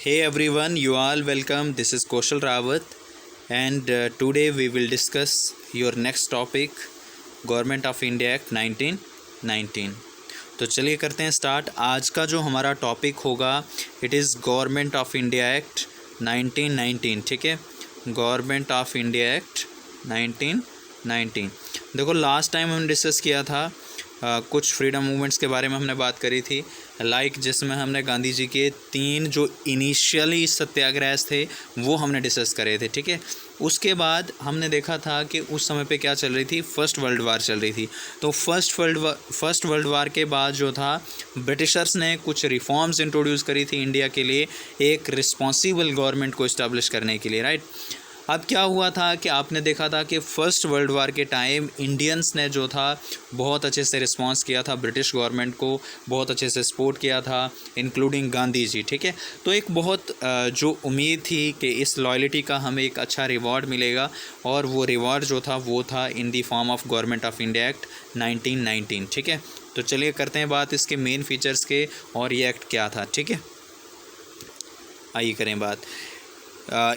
Hey everyone, you all welcome. This is Kaushal Rawat, and today we will discuss your next topic, Government of India Act 1919. तो चलिए करते हैं start. आज का जो हमारा टॉपिक होगा it is government of India act 1919। ठीक है, गवर्नमेंट ऑफ इंडिया एक्ट 1919। देखो लास्ट टाइम हमने डिस्कस किया था कुछ फ्रीडम मूवमेंट्स के बारे में हमने बात करी थी, जिसमें हमने गांधी जी के 3 जो इनिशियली सत्याग्रह थे वो हमने डिस्कस करे थे। ठीक है, उसके बाद हमने देखा था कि उस समय पे क्या चल रही थी, फर्स्ट वर्ल्ड वार चल रही थी। तो फर्स्ट वर्ल्ड वार के बाद जो था ब्रिटिशर्स ने कुछ रिफॉर्म्स इंट्रोड्यूस करी थी इंडिया के लिए, एक रिस्पॉन्सिबल गवर्नमेंट को इस्टेब्लिश करने के लिए, राइट। अब क्या हुआ था कि आपने देखा था कि फ़र्स्ट वर्ल्ड वार के टाइम इंडियंस ने जो था बहुत अच्छे से रिस्पांस किया था, ब्रिटिश गवर्नमेंट को बहुत अच्छे से सपोर्ट किया था, इंक्लूडिंग गांधी जी। ठीक है, तो एक बहुत जो उम्मीद थी कि इस लॉयल्टी का हमें एक अच्छा रिवॉर्ड मिलेगा, और वो रिवॉर्ड जो था वो था in the form of government of India act 1919। ठीक है, तो चलिए करते हैं बात इसके मेन फीचर्स के और ये एक्ट क्या था। ठीक है, आइए करें बात।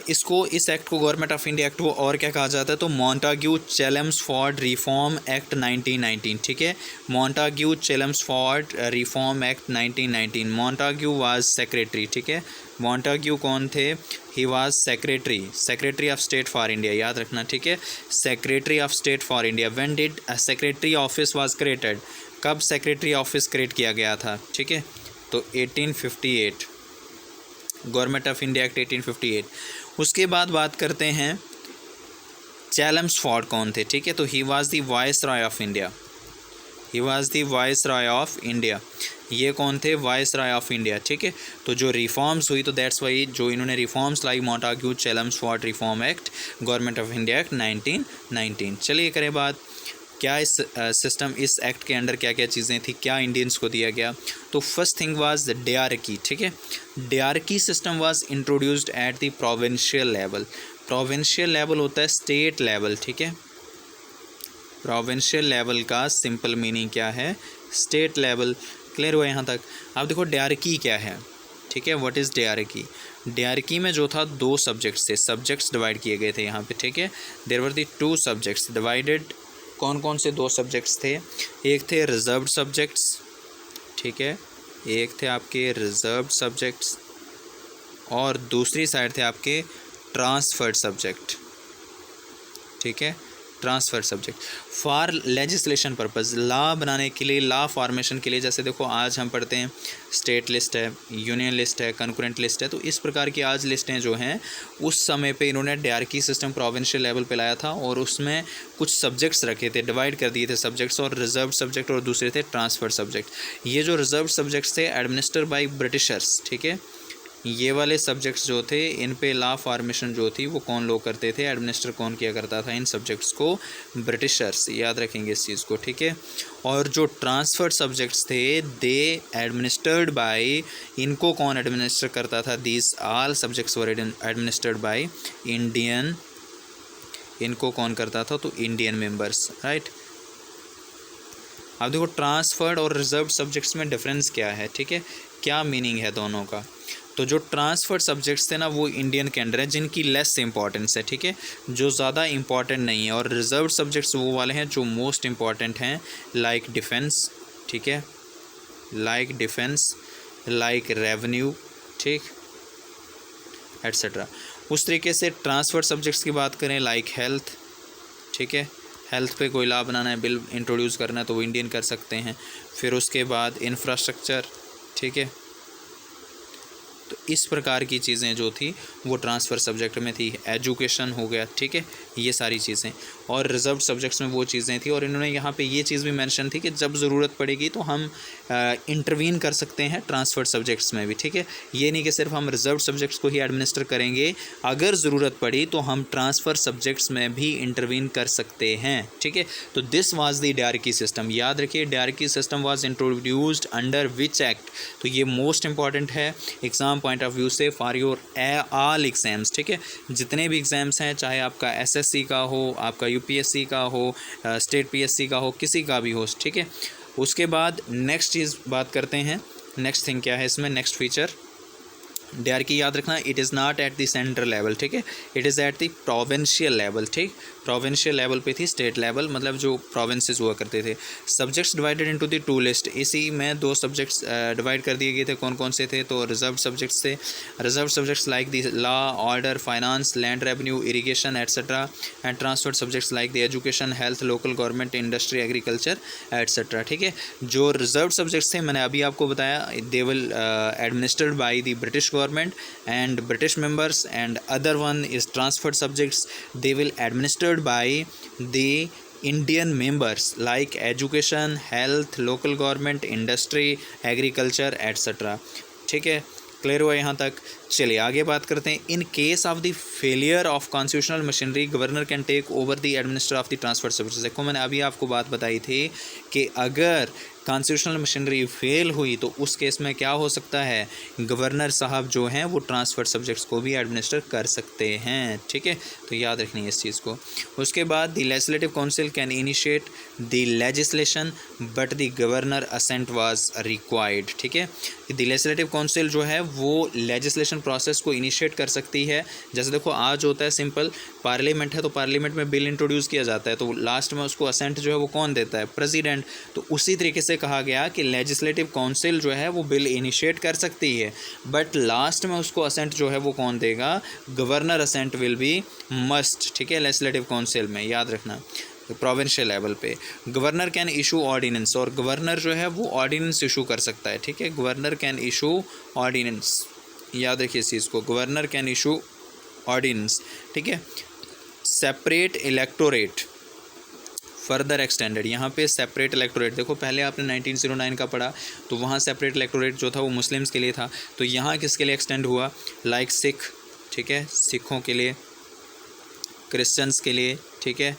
इस एक्ट को गवर्नमेंट ऑफ इंडिया एक्ट को और क्या कहा जाता है, तो मॉन्टाग्यू चेम्सफोर्ड रिफॉर्म एक्ट 1919। ठीक है, Montagu Chelmsford reform act 1919। Montagu was secretary. ठीक है, मॉन्टाग्यू कौन थे, he was secretary of state for India, याद रखना। ठीक है, secretary of state for India. When did secretary office was created, कब सेक्रेटरी ऑफिस क्रिएट किया गया था। ठीक है, तो 1858, गवर्नमेंट ऑफ इंडिया एक्ट 1858। उसके बाद बात करते हैं चेम्सफोर्ड कौन थे। ठीक है, तो he was the vice Roy of India, he was the vice Roy of India. ये कौन थे, वाइस रॉय ऑफ इंडिया। ठीक है, तो जो रिफॉर्म्स हुई, तो दैट्स वाई जो इन्होंने रिफॉर्म्स लाई, Montagu Chelmsford reform act, government of India act 1919। चलिए करें बात, क्या इस सिस्टम, इस एक्ट के अंडर क्या क्या चीज़ें थी, क्या इंडियंस को दिया गया। तो first thing was the dyarchy. ठीक है, dyarchy system was introduced at the provincial level. Provincial level होता है स्टेट लेवल। ठीक है, प्रोविंशियल लेवल का सिंपल मीनिंग क्या है, स्टेट लेवल। क्लियर हुआ यहाँ तक। अब देखो डायरकी क्या है। ठीक है, व्हाट इज़ डायरकी। डायरकी में जो था 2 सब्जेक्ट्स थे, सब्जेक्ट्स डिवाइड किए गए थे यहाँ पे। ठीक है, there were the 2 subjects divided. कौन कौन से 2 सब्जेक्ट्स थे, एक थे रिजर्व्ड सब्जेक्ट्स। ठीक है, एक थे आपके रिजर्व्ड सब्जेक्ट्स और दूसरी साइड थे आपके ट्रांसफर्ड सब्जेक्ट। ठीक है, transfer subject for legislation purpose, law बनाने के लिए, लॉ फॉर्मेशन के लिए। जैसे देखो आज हम पढ़ते हैं स्टेट लिस्ट है, यूनियन लिस्ट है, कंकरेंट लिस्ट है, तो इस प्रकार की आज लिस्टें जो हैं उस समय पे इन्होंने डायरकी सिस्टम प्रोविंशियल लेवल पे लाया था, और उसमें कुछ सब्जेक्ट्स रखे थे, डिवाइड कर दिए थे सब्जेक्ट्स, और रिजर्व सब्जेक्ट और दूसरे थे ट्रांसफर सब्जेक्ट। ये जो रिजर्व सब्जेक्ट्स थे एडमिनिस्टर बाई ब्रिटिशर्स। ठीक है, ये वाले सब्जेक्ट्स जो थे इन पे लॉ फॉर्मेशन जो थी वो कौन लोग करते थे, एडमिनिस्टर कौन किया करता था इन सब्जेक्ट्स को, ब्रिटिशर्स, याद रखेंगे इस चीज़ को। ठीक है, और जो ट्रांसफर्ड सब्जेक्ट्स थे दे एडमिनिस्टर्ड बाय, इनको कौन एडमिनिस्टर करता था, these all subjects were administered by Indian, इनको कौन करता था, तो इंडियन मेंबर्स, राइट। अब देखो ट्रांसफर्ड और रिजर्व सब्जेक्ट्स में डिफरेंस क्या है। ठीक है, क्या मीनिंग है दोनों का। तो जो ट्रांसफर्ड सब्जेक्ट्स थे ना वो इंडियन के अंडर है, जिनकी लेस इंपॉर्टेंस है। ठीक है, जो ज़्यादा इंपॉर्टेंट नहीं है, और रिजर्व सब्जेक्ट्स वो वाले हैं जो मोस्ट इंपॉर्टेंट हैं, लाइक डिफेंस। ठीक है, लाइक डिफेंस, लाइक रेवेन्यू, ठीक, एट्सेट्रा। उस तरीके से ट्रांसफर्ड सब्जेक्ट्स की बात करें, लाइक हेल्थ। ठीक है, हेल्थ पे कोई लॉ बनाना है, बिल इंट्रोड्यूस करना है, तो वो इंडियन कर सकते हैं। फिर उसके बाद इंफ्रास्ट्रक्चर। ठीक है, तो इस प्रकार की चीज़ें जो थी वो ट्रांसफ़र सब्जेक्ट में थी। एजुकेशन हो गया। ठीक है, ये सारी चीज़ें, और रिजर्व सब्जेक्ट्स में वो चीज़ें थी। और इन्होंने यहाँ पे ये चीज़ भी मेंशन थी कि जब ज़रूरत पड़ेगी तो हम इंटरवीन कर सकते हैं ट्रांसफर्ड सब्जेक्ट्स में भी। ठीक है, ये नहीं कि सिर्फ हम रिजर्व सब्जेक्ट्स को ही एडमिनिस्टर करेंगे, अगर ज़रूरत पड़ी तो हम ट्रांसफ़र सब्जेक्ट्स में भी इंटरवीन कर सकते हैं। ठीक है, तो this was the dyarchy system. याद रखिए, dyarchy system was introduced under which act, तो ये मोस्ट इंपॉर्टेंट है एग्ज़ाम पॉइंट ऑफ व्यू से फॉर योर ऑल एग्ज़ाम्स। ठीक है, जितने भी एग्ज़ाम्स हैं, चाहे आपका एसएससी का हो, आपका यूपीएससी का हो, स्टेट पीएससी का हो, किसी का भी हो। ठीक है, उसके बाद नेक्स्ट चीज़ बात करते हैं, नेक्स्ट थिंग क्या है इसमें, नेक्स्ट फीचर DRK याद रखना, it is not at the central level, ठीक है, it is at the provincial level, ठीक, प्रोविंशियल लेवल पे थी, स्टेट लेवल मतलब जो प्रोविंसेस हुआ करते थे। Subjects divided into the two list, इसी में दो सब्जेक्ट्स डिवाइड कर दिए गए थे, कौन कौन से थे, तो रिजर्व सब्जेक्ट्स थे, reserve subjects like the law, order, finance, land revenue, irrigation etcetera, and transferred subjects like the education, health, local government, industry, agriculture etcetera, ठीक है। जो रिजर्व सब्जेक्ट्स थे मैंने अभी आपको बताया, they will administered by the British government and British members, and other one is transferred subjects, they will administered by the Indian members like education, health, local government, industry, agriculture etc, ठीक है, clear हुआ यहाँ तक। चलिए आगे बात करते हैं। In case of the failure of constitutional machinery governor can take over the administer of the transfer services. देखो मैंने अभी आपको बात बताई थी कि अगर कॉन्स्टिट्यूशनल मशीनरी फेल हुई तो उस केस में क्या हो सकता है, गवर्नर साहब जो हैं वो ट्रांसफर सब्जेक्ट्स को भी एडमिनिस्टर कर सकते हैं, ठीक है, तो याद रखनी है इस चीज़ को। उसके बाद the legislative council can initiate the legislation but the governor assent was required, ठीक है। द लेजिस्लेटिव काउंसिल जो है वो लेजिस्लेशन प्रोसेस को इनिशिएट कर सकती है। जैसे देखो आज होता है सिंपल, पार्लियामेंट है तो पार्लियामेंट में बिल इंट्रोड्यूस किया जाता है तो लास्ट में उसको असेंट जो है वो कौन देता है, प्रेसिडेंट। तो उसी तरीके से कहा गया कि लेजिस्लेटिव काउंसिल जो है वो बिल इनिशिएट कर सकती है बट लास्ट में उसको असेंट जो है वो कौन देगा, governor assent will be must, ठीक है, लेजिस्लेटिव काउंसिल में, याद रखना। प्रोविंशियल लेवल पे गवर्नर कैन इशू ऑर्डिनेंस, और गवर्नर जो है वो ऑर्डिनेंस इशू कर सकता है, ठीक है, गवर्नर कैन इशू ऑर्डिनेंस, याद रखिए इस चीज़ को, गवर्नर कैन इशू ऑर्डिनेंस, ठीक है। सेपरेट इलेक्टोरेट फर्दर एक्सटेंडेड, यहाँ पे सेपरेट इलेक्टोरेट, देखो पहले आपने 1909 का पढ़ा तो वहाँ सेपरेट इलेक्टोरेट जो था वो मुस्लिम्स के लिए था, तो यहाँ किसके लिए एक्सटेंड हुआ, लाइक सिख, ठीक है, सिखों के लिए, क्रिश्चियंस के लिए, ठीक है,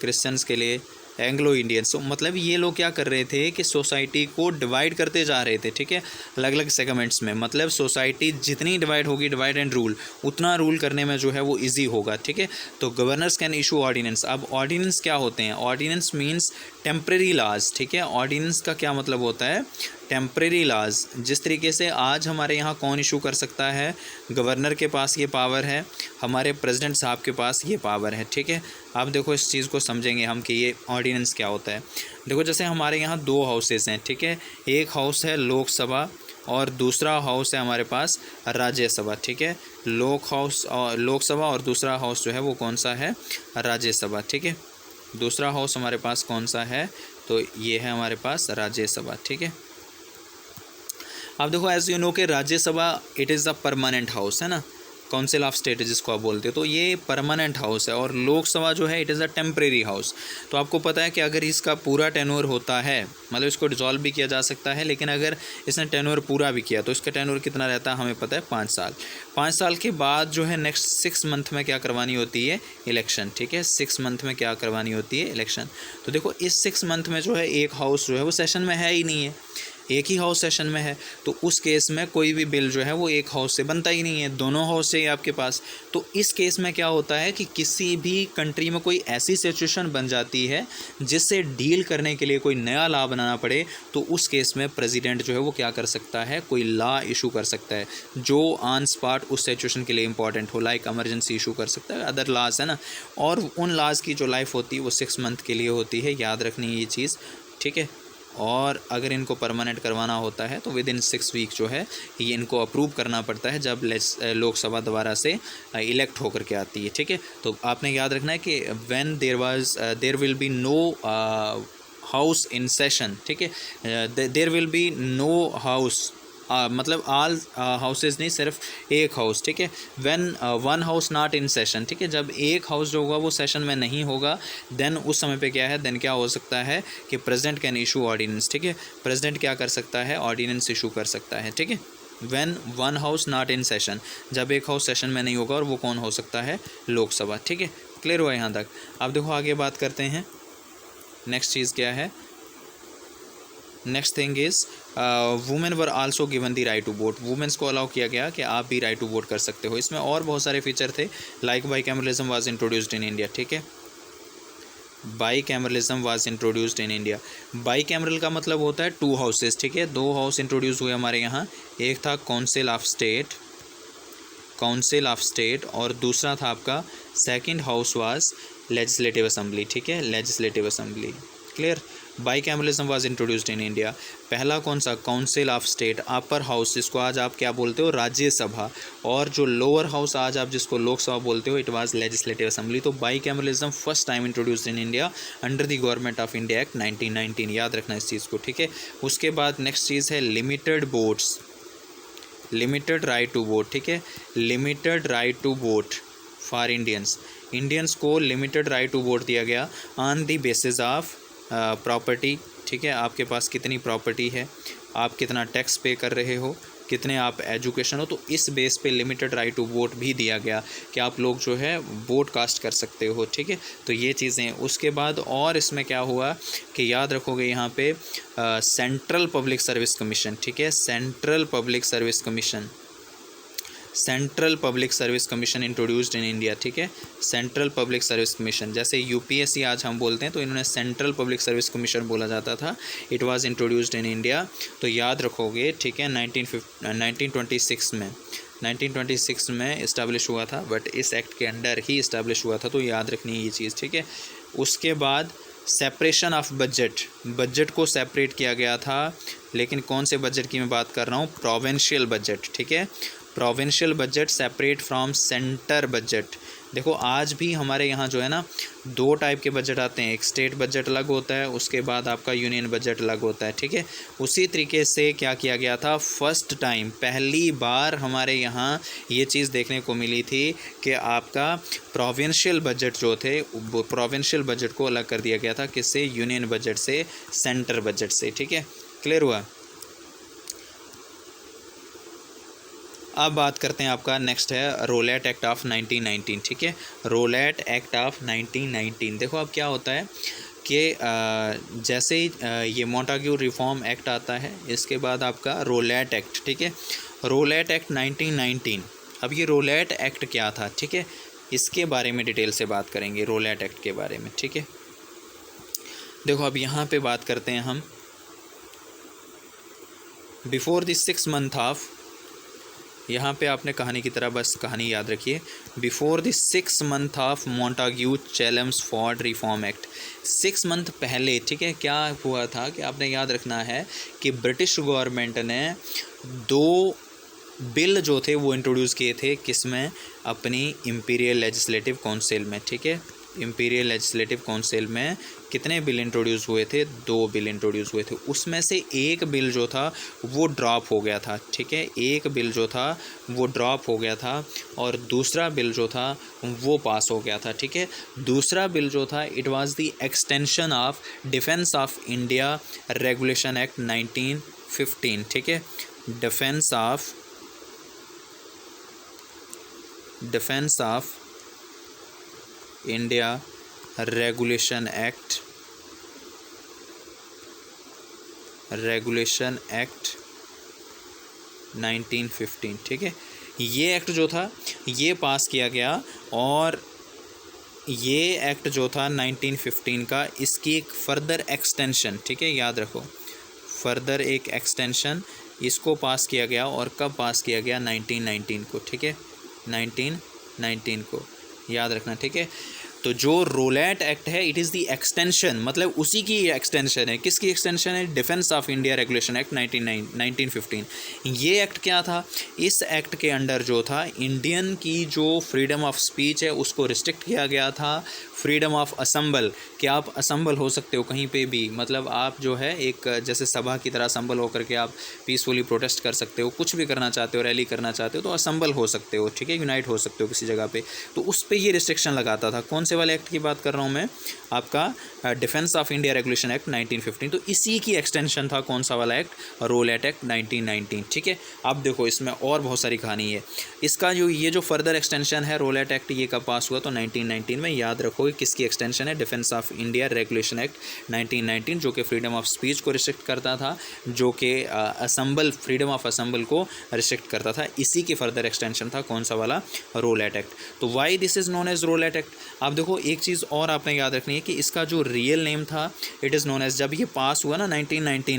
क्रिश्चियंस के लिए, एंग्लो इंडियंस। तो मतलब ये लोग क्या कर रहे थे कि सोसाइटी को डिवाइड करते जा रहे थे, ठीक है, अलग अलग सेगमेंट्स में, मतलब सोसाइटी जितनी डिवाइड होगी, डिवाइड एंड रूल, उतना रूल करने में जो है वो इजी होगा, ठीक है। तो गवर्नर्स कैन इशू ऑर्डिनेंस। अब ऑर्डिनेंस क्या होते हैं, ऑर्डिनेंस मीन्स टेम्परेरी लॉज, ठीक है, ऑर्डिनेंस का क्या मतलब होता है, टेम्परेरी लॉज। जिस तरीके से आज हमारे यहाँ कौन इशू कर सकता है, गवर्नर के पास ये पावर है, हमारे प्रेसिडेंट साहब के पास ये पावर है, ठीक है। आप देखो इस चीज़ को समझेंगे हम कि ये ऑर्डिनेंस क्या होता है। देखो जैसे हमारे यहाँ दो हाउसेस हैं, ठीक है, एक हाउस है लोकसभा और दूसरा हाउस है हमारे पास राज्यसभा, ठीक है, लोकसभा और दूसरा हाउस जो है वो कौन सा है, राज्यसभा, ठीक है। दूसरा हाउस हमारे पास कौन सा है, तो ये है हमारे पास राज्यसभा, ठीक है। अब देखो एज यू नो कि Rajya Sabha it is the permanent house है ना, काउंसिल ऑफ स्टेट जिसको आप बोलते हो, तो ये परमानेंट हाउस है, और लोकसभा जो है it is a temporary house. तो आपको पता है कि अगर इसका पूरा टेन्योर होता है, मतलब इसको डिसॉल्व भी किया जा सकता है, लेकिन अगर इसने टेन्योर पूरा भी किया तो इसका टेन्योर कितना रहता है हमें पता है, 5 साल। 5 साल के बाद जो है नेक्स्ट 6 मंथ में क्या करवानी होती है, इलेक्शन, ठीक है, 6 मंथ में क्या करवानी होती है, इलेक्शन। तो देखो इस 6 मंथ में जो है एक हाउस जो है वो सेशन में है ही नहीं है, एक ही हाउस सेशन में है, तो उस केस में कोई भी बिल जो है वो एक हाउस से बनता ही नहीं है, दोनों हाउस से ही आपके पास। तो इस केस में क्या होता है कि किसी भी कंट्री में कोई ऐसी सिचुएशन बन जाती है जिससे डील करने के लिए कोई नया लॉ बनाना पड़े, तो उस केस में प्रेसिडेंट जो है वो क्या कर सकता है, कोई लॉ इशू कर सकता है जो ऑन स्पॉट उस सिचुएशन के लिए इंपॉर्टेंट हो, लाइक इमरजेंसी इशू कर सकता है, अदर लॉज है ना। और उन लॉज की जो लाइफ होती है वो 6 मंथ के लिए होती है, याद रखनी है ये चीज़, ठीक है। और अगर इनको परमानेंट करवाना होता है तो विद इन 6 वीक जो है ये इनको अप्रूव करना पड़ता है जब लोकसभा दोबारा से इलेक्ट होकर के आती है, ठीक है। तो आपने याद रखना है कि when there will be no house in session, ठीक है, there will be no house, मतलब ऑल हाउसेज नहीं, सिर्फ एक हाउस, ठीक है। When one house not in session, ठीक है, जब एक हाउस जो होगा वो सेशन में नहीं होगा, देन उस समय पे क्या है, देन क्या हो सकता है कि प्रेसिडेंट कैन इशू ऑर्डिनेंस, ठीक है, प्रेसिडेंट क्या कर सकता है, ऑर्डिनेंस इशू कर सकता है, ठीक है। When one house not in session, जब एक हाउस सेशन में नहीं होगा, और वो कौन हो सकता है, लोकसभा, ठीक है। क्लियर हुआ यहाँ तक। अब देखो आगे बात करते हैं, नेक्स्ट चीज़ क्या है, next thing is women were also given the right to vote, women's को अलाउ किया गया कि आप भी राइट टू वोट कर सकते हो। इसमें और बहुत सारे फीचर थे, like bicameralism was introduced in India, ठीक है। Bicameralism was introduced in India. Bicameral का मतलब होता है टू हाउसेस, ठीक है। दो हाउस इंट्रोड्यूस हुए हमारे यहाँ, एक था काउंसिल ऑफ स्टेट और दूसरा था आपका second house was legislative assembly, ठीक है, legislative assembly. Clear. Bicameralism was introduced in India. पहला कौन सा, council of state, upper house जिसको आज आप क्या बोलते हो, राज्यसभा, और जो लोअर हाउस आज आप जिसको लोकसभा बोलते हो, इट वाज लेजिस्लेटिव असेंबली। तो bicameralism first time introduced in India under the government of India act 1919, याद रखना इस चीज़ को, ठीक है। उसके बाद नेक्स्ट चीज़ है limited votes, limited right to vote, ठीक है, limited right to vote for Indians को लिमिटेड राइट टू वोट दिया गया on the basis of property, ठीक है। आपके पास कितनी प्रॉपर्टी है, आप कितना टैक्स पे कर रहे हो, कितने आप एजुकेशन हो, तो इस बेस पे लिमिटेड राइट टू वोट भी दिया गया कि आप लोग जो है वोट कास्ट कर सकते हो, ठीक है। तो ये चीज़ें, उसके बाद और इसमें क्या हुआ कि याद रखोगे यहाँ पे सेंट्रल पब्लिक सर्विस कमीशन, ठीक है, central public service commission introduced in India, ठीक है, सेंट्रल पब्लिक सर्विस कमीशन। जैसे यूपीएससी आज हम बोलते हैं तो इन्होंने सेंट्रल पब्लिक सर्विस कमीशन बोला जाता था, it was introduced in India. तो याद रखोगे, ठीक है, 1926 में इस्टेब्लिश हुआ था, बट इस एक्ट के अंडर ही इस्टेब्लिश हुआ था, तो याद रखनी है ये चीज़, ठीक है। उसके बाद सेपरेशन ऑफ बजट को सेपरेट किया गया था, लेकिन कौन से बजट की मैं बात कर रहा हूँ, प्रोविंशियल बजट, ठीक है, provincial budget separate from centre budget. देखो आज भी हमारे यहाँ जो है ना दो टाइप के बजट आते हैं, एक स्टेट बजट अलग होता है, उसके बाद आपका यूनियन बजट अलग होता है, ठीक है। उसी तरीके से क्या किया गया था, फर्स्ट टाइम पहली बार हमारे यहाँ ये चीज़ देखने को मिली थी कि आपका प्रोविंशियल बजट जो थे वो प्रोविंशियल बजट को अलग कर दिया गया था, किससे, यूनियन बजट से, सेंटर बजट से, ठीक है। क्लियर हुआ। अब बात करते हैं, आपका नेक्स्ट है रोलेट एक्ट ऑफ 1919, ठीक है, रोलेट एक्ट ऑफ 1919। देखो अब क्या होता है कि जैसे ही ये मोंटाग्यू रिफॉर्म एक्ट आता है, इसके बाद आपका रोलेट एक्ट, ठीक है, रोलेट एक्ट 1919। अब ये रोलेट एक्ट क्या था, ठीक है, इसके बारे में डिटेल से बात करेंगे, रोलेट एक्ट के बारे में, ठीक है। देखो अब यहाँ पे बात करते हैं हम, बिफोर द 6 month ऑफ, यहाँ पे आपने कहानी की तरह बस कहानी याद रखिए, before the 6 month of Montagu Chelmsford reform act, 6 month पहले, ठीक है, क्या हुआ था कि आपने याद रखना है कि ब्रिटिश गवर्नमेंट ने 2 बिल जो थे वो इंट्रोड्यूस किए थे, किसमें, अपनी इंपीरियल लेजिस्लेटिव काउंसिल में, ठीक है, इंपीरियल लेजिस्लेटिव काउंसिल में कितने बिल इंट्रोड्यूस हुए थे, 2 बिल इंट्रोड्यूस हुए थे। उसमें से एक बिल जो था वो ड्रॉप हो गया था, ठीक है, एक बिल जो था वो ड्रॉप हो गया था और दूसरा बिल जो था वो पास हो गया था, ठीक है। दूसरा बिल जो था it was the extension of defence of India regulation act 1915, ठीक है, defence of India regulation act 1915, ठीक है। ये एक्ट जो था ये पास किया गया और ये एक्ट जो था 1915 का, इसकी एक फर्दर एक्सटेंशन, ठीक है, याद रखो, फर्दर एक एक्सटेंशन इसको पास किया गया, और कब पास किया गया, 1919 को, ठीक है, 1919 को याद रखना, ठीक है। तो जो रोलेट एक्ट है इट इज़ दी एक्सटेंशन, मतलब उसी की एक्सटेंशन है, किसकी एक्सटेंशन है, defence of India regulation act 1915। ये एक्ट क्या था, इस एक्ट के अंडर जो था इंडियन की जो फ्रीडम ऑफ स्पीच है उसको रिस्ट्रिक्ट किया गया था, फ्रीडम ऑफ असम्बल, कि आप असम्बल हो सकते हो कहीं पे भी, मतलब आप जो है एक जैसे सभा की तरह असम्बल होकर के आप पीसफुली प्रोटेस्ट कर सकते हो, कुछ भी करना चाहते हो, रैली करना चाहते हो तो असम्बल हो सकते हो, ठीक है, यूनाइट हो सकते हो किसी जगह पे। तो उस पर ये रिस्ट्रिक्शन लगाता था। कौन से वाले एक्ट की बात कर रहा हूँ मैं, आपका defence of India regulation act 1915। तो इसी की एक्सटेंशन था कौन सा वाला एक्ट, रोलेट एक्ट 1919, ठीक है। अब देखो इसमें और बहुत सारी कहानी है, इसका जो ये जो फर्दर एक्सटेंशन है रोलेट एक्ट, ये कब पास हुआ, तो 1919 में। याद रखो किसकी एक्सटेंशन है, defence of India regulation act 1919, जो कि फ्रीडम ऑफ स्पीच को रिस्ट्रिक्ट करता था, जो कि असम्बल, फ्रीडम ऑफ असम्बल को रिस्ट्रिक्ट करता था। इसी की फर्दर एक्सटेंशन था कौन सा वाला, रोलेट एक्ट। तो why this is known as Rowlatt act. आप अब देखो एक चीज़ और आपने याद रखनी है कि इसका जो रियल नेम था, इट इज़ नोन एज, जब ये पास हुआ ना 1919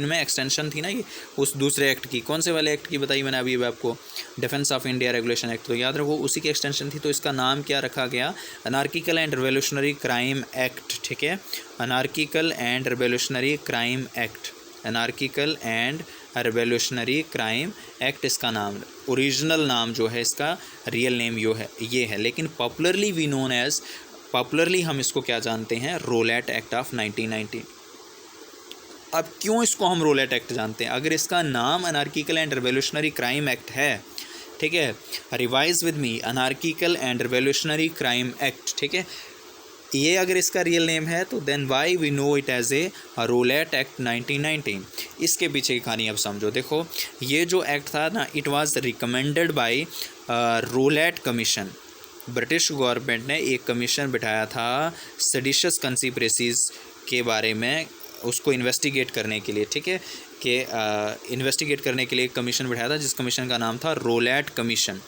में एक्सटेंशन थी ना ये उस दूसरे एक्ट की, कौन से वाले एक्ट की बताई मैंने अभी आपको, defence of India regulation act, तो याद रखो उसी की एक्सटेंशन थी। तो इसका नाम क्या रखा गया, anarchical and revolutionary crime act, ठीक है, anarchical and revolutionary crime act, anarchical and revolutionary crime act इसका नाम, ओरिजिनल नाम जो है इसका, रियल नेम ये है, लेकिन popularly we known as, popularly हम इसको क्या जानते हैं, रोलैट एक्ट ऑफ 1919। अब क्यों इसको हम रोलैट एक्ट जानते हैं, अगर इसका नाम anarchical and revolutionary crime act है, ठीक है, revise with me, anarchical and revolutionary crime act, ठीक है, ये अगर इसका रियल नेम है तो then why we know it as a Rowlatt act 1919। इसके पीछे की कहानी अब समझो। देखो ये जो एक्ट था ना, it was recommended by Rowlatt commission, British government ने एक कमीशन बिठाया था सेडिशियस कंस्पिरेसीज के बारे में, उसको इन्वेस्टिगेट करने के लिए, ठीक है, कि इन्वेस्टिगेट करने के लिए एक कमीशन बिठाया था, जिस कमीशन का नाम था रोलैट कमीशन।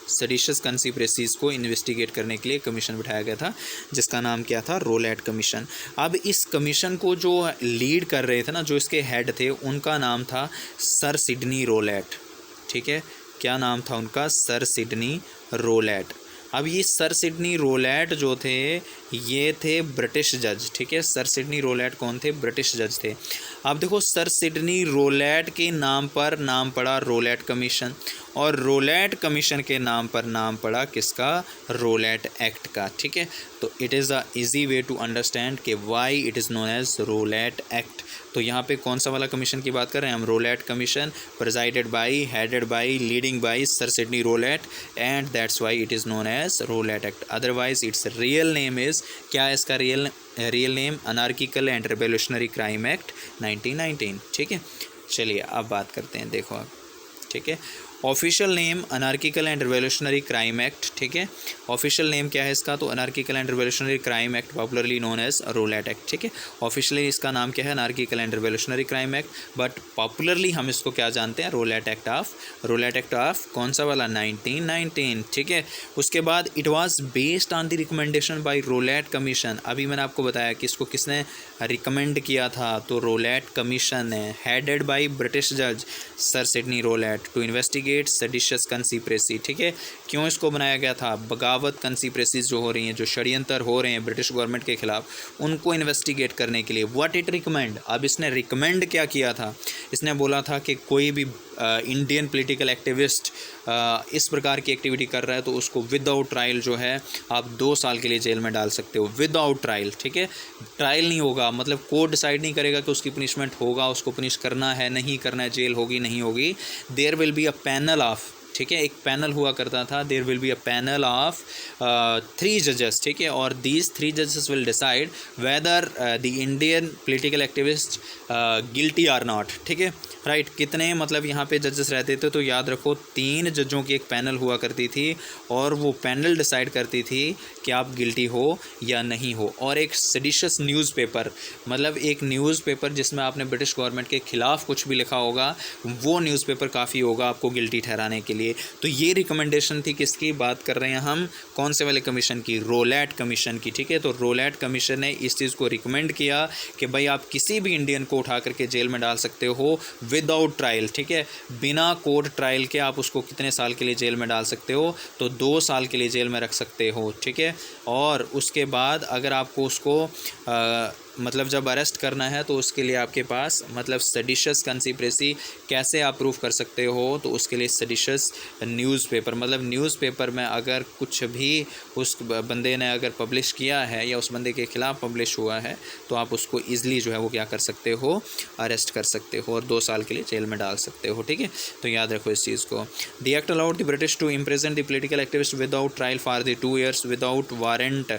सेडिशियस कंस्पिरेसीज को इन्वेस्टिगेट करने के लिए कमीशन बिठाया गया था, जिसका नाम क्या था, रोलैट कमीशन। अब इस कमीशन को जो लीड कर रहे थे ना, जो इसके हेड थे, उनका नाम था सर सिडनी रोलैट, ठीक है, क्या नाम था उनका, सर सिडनी रोलैट। अब ये सर सिडनी रोलैट जो थे, ये थे ब्रिटिश जज, ठीक है, सर सिडनी रोलैट कौन थे, ब्रिटिश जज थे। अब देखो सर सिडनी रोलैट के नाम पर नाम पड़ा रोलैट कमीशन, और रोलैट कमीशन के नाम पर नाम पड़ा किसका, रोलैट एक्ट का, ठीक है। तो it is a easy way to understand कि why it is known as Rowlatt act. तो यहाँ पे कौन सा वाला कमीशन की बात कर रहे हैं हम, Rowlatt commission, presided by, headed by, leading by sir Sydney Rowlatt, and that's why it is known as Rowlatt act. Otherwise it's real name is, क्या है इसका real name, anarchical and revolutionary crime act 1919, ठीक है। चलिए अब बात करते हैं, देखो आप, ठीक है, official name anarchical and revolutionary crime act, ठीक है, ऑफिशियल नेम क्या है इसका, तो anarchical and revolutionary crime act, popularly known as Rowlatt act, ठीक है। ऑफिशियली इसका नाम क्या है, anarchical and revolutionary crime act, but popularly हम इसको क्या जानते हैं, रोलैट एक्ट ऑफ कौन सा वाला, 1919, ठीक है। उसके बाद it was based on the recommendation bye Rowlatt commission. अभी मैंने आपको बताया कि इसको किसने रिकमेंड किया था, तो रोलैट कमीशन ने, हेडेड बाय ब्रिटिश जज sir Sydney Rowlatt, to investigate seditious conspiracy, ठीक है। क्यों इसको बनाया गया था, बगावत कंस्पिरेसीज जो हो रही हैं, जो षड्यंत्र हो रहे हैं ब्रिटिश गवर्नमेंट के खिलाफ, उनको इन्वेस्टिगेट करने के लिए। व्हाट इट रिकमेंड, अब इसने रिकमेंड क्या किया था, इसने बोला था कि कोई भी इंडियन पॉलिटिकल एक्टिविस्ट इस प्रकार की एक्टिविटी कर रहा है तो उसको विदाउट ट्रायल जो है आप 2 साल के लिए जेल में डाल सकते हो, विदाउट ट्रायल, ठीक है। ट्रायल नहीं होगा, मतलब कोर्ट डिसाइड नहीं करेगा कि उसकी पनिशमेंट होगा, उसको पनिश करना है नहीं करना है, जेल होगी नहीं होगी, there will be a panel of, ठीक है, एक पैनल हुआ करता था, there will be a panel of 3 जजेस, ठीक है, और दीज 3 जजेस will decide whether the Indian political activist guilty or not, ठीक है, राइट। कितने मतलब यहाँ पे जजेस रहते थे, तो याद रखो 3 जजों की एक पैनल हुआ करती थी, और वो पैनल डिसाइड करती थी कि आप गिल्टी हो या नहीं हो। और एक सेडिशियस न्यूज़पेपर, मतलब एक न्यूज़पेपर जिसमें आपने ब्रिटिश गवर्नमेंट के ख़िलाफ़ कुछ भी लिखा होगा, वो न्यूज़पेपर काफ़ी होगा आपको गिल्टी ठहराने के लिए। तो ये रिकमेंडेशन थी, किसकी बात कर रहे हैं हम, कौन से वाले कमीशन की, रोलैट कमीशन की, ठीक है। तो रोलैट कमीशन ने इस चीज़ को रिकमेंड किया कि भाई आप किसी भी इंडियन को उठा करके जेल में डाल सकते हो विदाउट ट्रायल, ठीक है, बिना कोर्ट ट्रायल के आप उसको कितने साल के लिए जेल में डाल सकते हो, तो 2 साल के लिए जेल में रख सकते हो, ठीक है। और उसके बाद अगर आपको उसको मतलब जब अरेस्ट करना है तो उसके लिए आपके पास मतलब सेडिशियस कंस्पिरेसी कैसे आप प्रूफ कर सकते हो, तो उसके लिए सेडिशियस न्यूज़पेपर, मतलब न्यूज़पेपर में अगर कुछ भी उस बंदे ने अगर पब्लिश किया है या उस बंदे के ख़िलाफ़ पब्लिश हुआ है, तो आप उसको ईज़िली जो है वो क्या कर सकते हो, अरेस्ट कर सकते हो और 2 साल के लिए जेल में डाल सकते हो, ठीक है। तो याद रखो इस चीज़ को। The act allowed the British to imprison the political activist without trial for the 2 years without warrant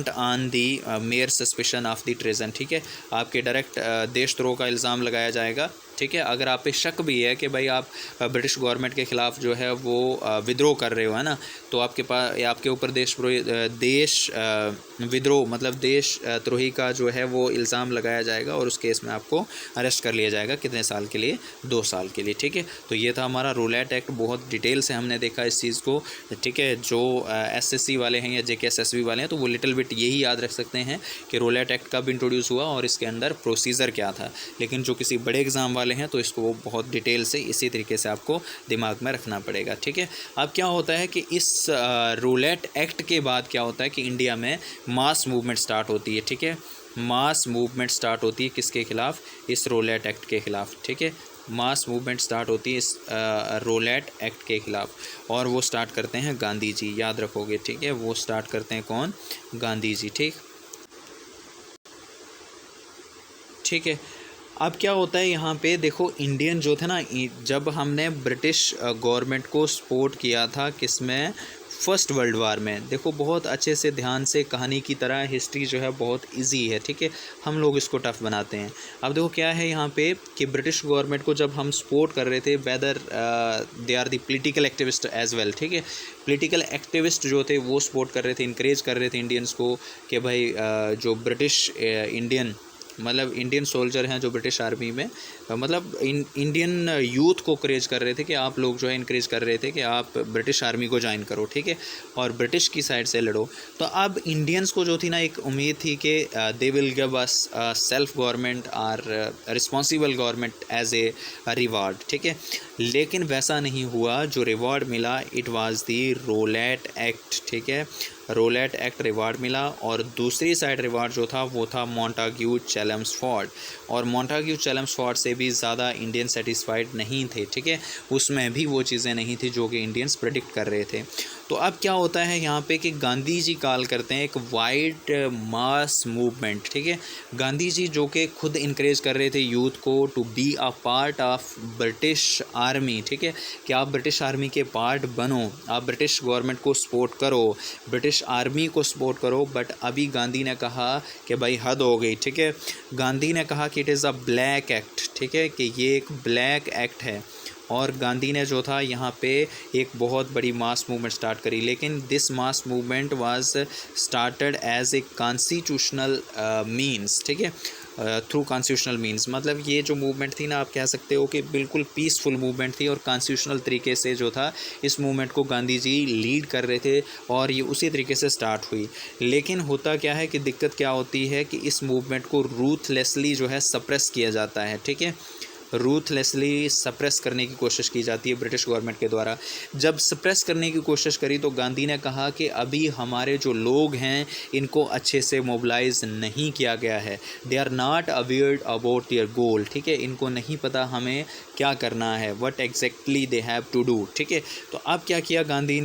on the mere suspicion of the treason, ठीक है। आपके डायरेक्ट देशद्रोह का इल्ज़ाम लगाया जाएगा, ठीक है। अगर आप पे शक भी है कि भाई आप ब्रिटिश गवर्नमेंट के ख़िलाफ़ जो है वो विद्रोह कर रहे हो, है ना, तो आपके ऊपर देश विद्रोह मतलब देशद्रोही का जो है वो इल्ज़ाम लगाया जाएगा और उस केस में आपको अरेस्ट कर लिया जाएगा। कितने साल के लिए? 2 साल के लिए, ठीक है। तो ये था हमारा रूलेट एक्ट, बहुत डिटेल से हमने देखा इस चीज़ को, ठीक है। जो SSC वाले हैं या JKSSB वाले हैं तो वो लिटिल बिट यही याद रख सकते हैं कि रूलेट एक्ट कब इंट्रोड्यूस हुआ और इसके अंदर प्रोसीजर क्या था, लेकिन जो किसी बड़े एग्ज़ाम वाले हैं तो इसको वो बहुत डिटेल से इसी तरीके से आपको दिमाग में रखना पड़ेगा, ठीक है। अब क्या होता है कि इस रूलेट एक्ट के बाद क्या होता है कि इंडिया में मास मूवमेंट स्टार्ट होती है, ठीक है। मास मूवमेंट स्टार्ट होती है किसके ख़िलाफ़? इस रूलेट एक्ट के ख़िलाफ़, ठीक है। मास मूवमेंट स्टार्ट होती है इस रूलेट एक्ट के ख़िलाफ़ और वो स्टार्ट करते हैं गांधी जी, याद रखोगे, ठीक है। वो स्टार्ट करते हैं कौन? गांधी जी, ठीक है। अब क्या होता है यहाँ पे देखो, इंडियन जो थे ना, जब हमने ब्रिटिश गवर्नमेंट को सपोर्ट किया था किसमें? फर्स्ट वर्ल्ड वार में। देखो बहुत अच्छे से ध्यान से कहानी की तरह हिस्ट्री जो है बहुत इजी है, ठीक है। हम लोग इसको टफ बनाते हैं। अब देखो क्या है यहाँ पे कि ब्रिटिश गवर्नमेंट को जब हम सपोर्ट कर रहे थे, whether they are the political activist as well, ठीक है। पॉलिटिकल एक्टिविस्ट जो थे वो सपोर्ट कर रहे थे, इनकरेज कर रहे थे इंडियंस को कि भाई जो ब्रिटिश इंडियन सोल्जर हैं जो ब्रिटिश आर्मी में, मतलब इंडियन यूथ को करेज कर रहे थे कि आप लोग जो है इनकरेज कर रहे थे कि आप ब्रिटिश आर्मी को ज्वाइन करो, ठीक है, और ब्रिटिश की साइड से लड़ो। तो अब इंडियंस को जो थी ना एक उम्मीद थी कि they will give us self government और responsible government as a reward, ठीक है। लेकिन वैसा नहीं हुआ। जो रिवार्ड मिला it was the Rowlatt act, ठीक है। रूलेट एक्ट रिवार्ड मिला और दूसरी साइड रिवार्ड जो था वो था मोंटाग्यू चेम्सफोर्ड, और मोंटाग्यू चेम्सफोर्ड से भी ज़्यादा इंडियन सेटिस्फाइड नहीं थे, ठीक है। उसमें भी वो चीज़ें नहीं थी जो कि इंडियंस प्रेडिक्ट कर रहे थे। तो अब क्या होता है यहाँ पे कि गांधी जी कॉल करते हैं एक वाइड मास मूवमेंट, ठीक है। गांधी जी जो कि खुद इनकरेज कर रहे थे यूथ को to be a part of British army, ठीक है, कि आप ब्रिटिश आर्मी के पार्ट बनो, आप ब्रिटिश गवर्नमेंट को सपोर्ट करो, ब्रिटिश आर्मी को सपोर्ट करो। बट अभी गांधी ने कहा कि भाई हद हो गई, ठीक है। गांधी ने कहा कि it is a black act, ठीक है, कि ये एक ब्लैक एक्ट है। और गांधी ने जो था यहाँ पे एक बहुत बड़ी मास मूवमेंट स्टार्ट करी, लेकिन this mass movement was started as a constitutional means, ठीक है, थ्रू कॉन्स्टिट्यूशनल मीन्स। मतलब ये जो मूवमेंट थी ना, आप कह सकते हो कि बिल्कुल पीसफुल मूवमेंट थी और कॉन्स्टिट्यूशनल तरीके से जो था इस मूवमेंट को गांधी जी लीड कर रहे थे और ये उसी तरीके से स्टार्ट हुई। लेकिन होता क्या है कि दिक्कत क्या होती है कि इस मूवमेंट को रूथलेसली जो है सप्रेस किया जाता है, ठीक है। रूथलेसली सप्रेस करने की कोशिश की जाती है ब्रिटिश गवर्नमेंट के द्वारा। जब सप्रेस करने की कोशिश करी तो गांधी ने कहा कि अभी हमारे जो लोग हैं इनको अच्छे से मोबिलाइज नहीं किया गया है, they are not aware about their goal, ठीक है, इनको नहीं पता हमें क्या करना है, what exactly they have to do, ठीक है। तो अब क्या किया गांधी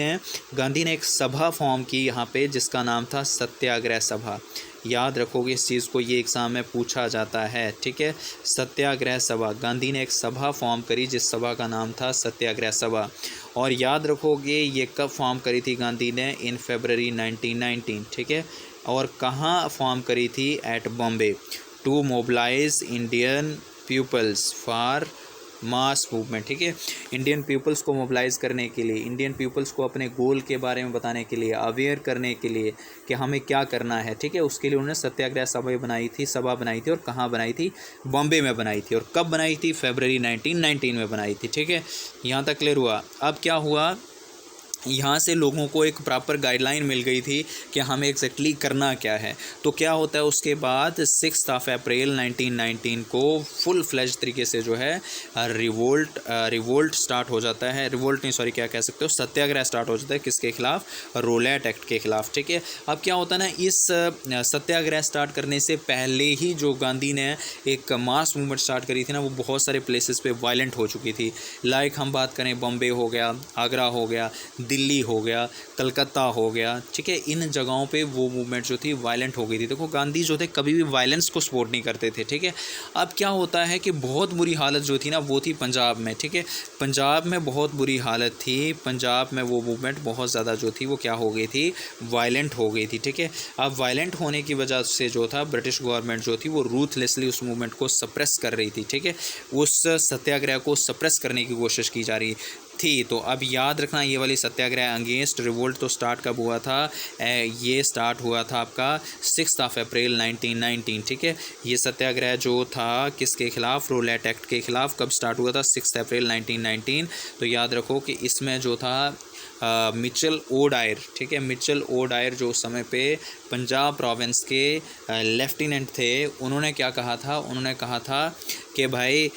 ने एक सभा फॉर्म की यहाँ पे जिसका नाम था सत्याग्रह सभा। याद रखोगे इस चीज़ को, ये एग्ज़ाम में पूछा जाता है, ठीक है। सत्याग्रह सभा, गांधी ने एक सभा फॉर्म करी जिस सभा का नाम था सत्याग्रह सभा। और याद रखोगे ये कब फॉर्म करी थी गांधी ने? इन फरवरी 1919, ठीक है। और कहाँ फॉर्म करी थी? At Bombay, to mobilize Indian peoples for mass movement, ठीक है। इंडियन पीपल्स को मोबिलाइज़ करने के लिए, इंडियन पीपल्स को अपने गोल के बारे में बताने के लिए, अवेयर करने के लिए कि हमें क्या करना है, ठीक है। उसके लिए उन्होंने सत्याग्रह सभा बनाई थी और कहाँ बनाई थी? बॉम्बे में बनाई थी। और कब बनाई थी? फरवरी 1919 में बनाई थी, ठीक है। यहाँ तक क्लियर हुआ? अब क्या हुआ, यहाँ से लोगों को एक प्रॉपर गाइडलाइन मिल गई थी कि हमें एग्जैक्टली करना क्या है। तो क्या होता है उसके बाद 6 अप्रैल 1919 को फुल फ्लैज तरीके से जो है रिवोल्ट स्टार्ट हो जाता है। रिवोल्ट नहीं, सॉरी, क्या कह सकते हो, सत्याग्रह स्टार्ट हो जाता है। किसके खिलाफ? रूलेट एक्ट के खिलाफ, ठीक है। अब क्या होता है ना, इस सत्याग्रह स्टार्ट करने से पहले ही जो गांधी ने एक मास मूवमेंट स्टार्ट करी थी ना, वो बहुत सारे प्लेसेस पे वायलेंट हो चुकी थी। लाइक हम बात करें, बॉम्बे हो गया, आगरा हो गया, दिल्ली हो गया, कलकत्ता हो गया, ठीक है, इन जगहों पे वो मूवमेंट जो थी वायलेंट हो गई थी। देखो गांधी जो थे कभी भी वायलेंस को सपोर्ट नहीं करते थे, ठीक है। अब क्या होता है कि बहुत बुरी हालत जो थी ना वो थी पंजाब में, ठीक है, पंजाब में बहुत बुरी हालत थी, पंजाब में वो मूवमेंट बहुत ज़्यादा जो थी वो क्या हो गई थी, वायलेंट हो गई थी, ठीक है। अब वायलेंट होने की वजह से जो था ब्रिटिश गवर्नमेंट जो थी वो रूथलेसली उस मूवमेंट को सप्रेस कर रही थी, ठीक है, उस सत्याग्रह को सप्रेस करने की कोशिश की जा रही थी। तो अब याद रखना ये वाली सत्याग्रह अगेंस्ट रिवोल्ट तो स्टार्ट कब हुआ था, ये स्टार्ट हुआ था आपका 6 अप्रैल 1919, ठीक है। ये सत्याग्रह जो था किसके खिलाफ, रोलेट एक्ट के खिलाफ कब स्टार्ट हुआ था, 6 अप्रैल 1919। तो याद रखो कि इसमें जो था मिचेल ओ डायर, ठीक है, मिचेल ओ डायर जो उस समय पे पंजाब प्रोविंस के लेफ्टिनेंट थे, उन्होंने क्या कहा था, उन्होंने कहा था कि भाई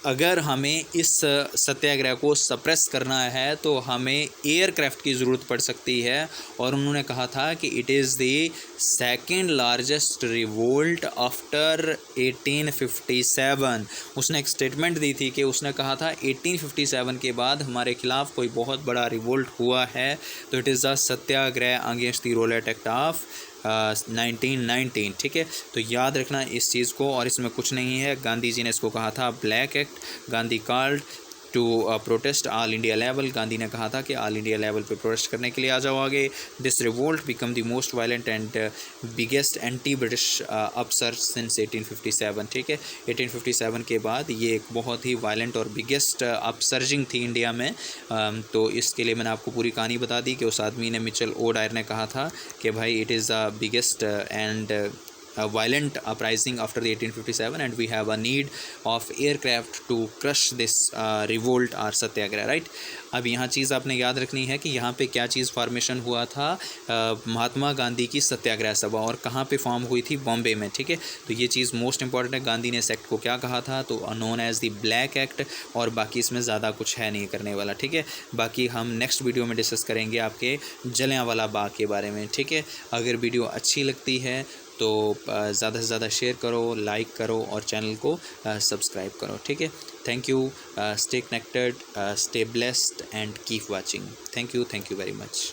अगर हमें इस सत्याग्रह को सप्रेस करना है तो हमें एयरक्राफ्ट की ज़रूरत पड़ सकती है। और उन्होंने कहा था कि it is the second largest revolt after 1857। उसने एक स्टेटमेंट दी थी कि उसने कहा था 1857 के बाद हमारे खिलाफ कोई बहुत बड़ा रिवोल्ट हुआ है, तो it is the satyagraha against the Rowlatt act of 1919, ठीक है। तो याद रखना इस चीज़ को, और इसमें कुछ नहीं है, गांधी जी ने इसको कहा था black act. Gandhi called to protest all India level, Gandhi ने कहा था कि ऑल इंडिया लेवल पे प्रोटेस्ट करने के लिए आ जाओ आगे। This revolt became the most violent and biggest anti British upsurge since 1857, ठीक है। 1857 के बाद ये एक बहुत ही वायलेंट और बिगेस्ट अपसर्जिंग थी इंडिया में। तो इसके लिए मैंने आपको पूरी कहानी बता दी कि उस आदमी ने, मिचेल ओ डायर ने कहा था कि भाई it is the biggest and violent uprising after the 1857 and we have a need of aircraft to crush this revolt or satyagraha, right। अब यहाँ चीज़ आपने याद रखनी है कि यहाँ पे क्या चीज़ फॉर्मेशन हुआ था, महात्मा गांधी की सत्याग्रह सभा, और कहाँ पे फॉर्म हुई थी, बॉम्बे में, ठीक है। तो ये चीज़ मोस्ट इंपॉर्टेंट है। गांधी ने इस एक्ट को क्या कहा था, तो known as the black act, और बाकी इसमें ज़्यादा कुछ है नहीं करने वाला, ठीक है। बाकी हम नेक्स्ट वीडियो में डिस्कस करेंगे आपके जलियांवाला बाग के बारे में, ठीक है। अगर वीडियो अच्छी लगती है तो ज़्यादा से ज़्यादा शेयर करो, लाइक करो और चैनल को सब्सक्राइब करो, ठीक है। Thank you, stay connected, stay blessed and keep watching. Thank you very much.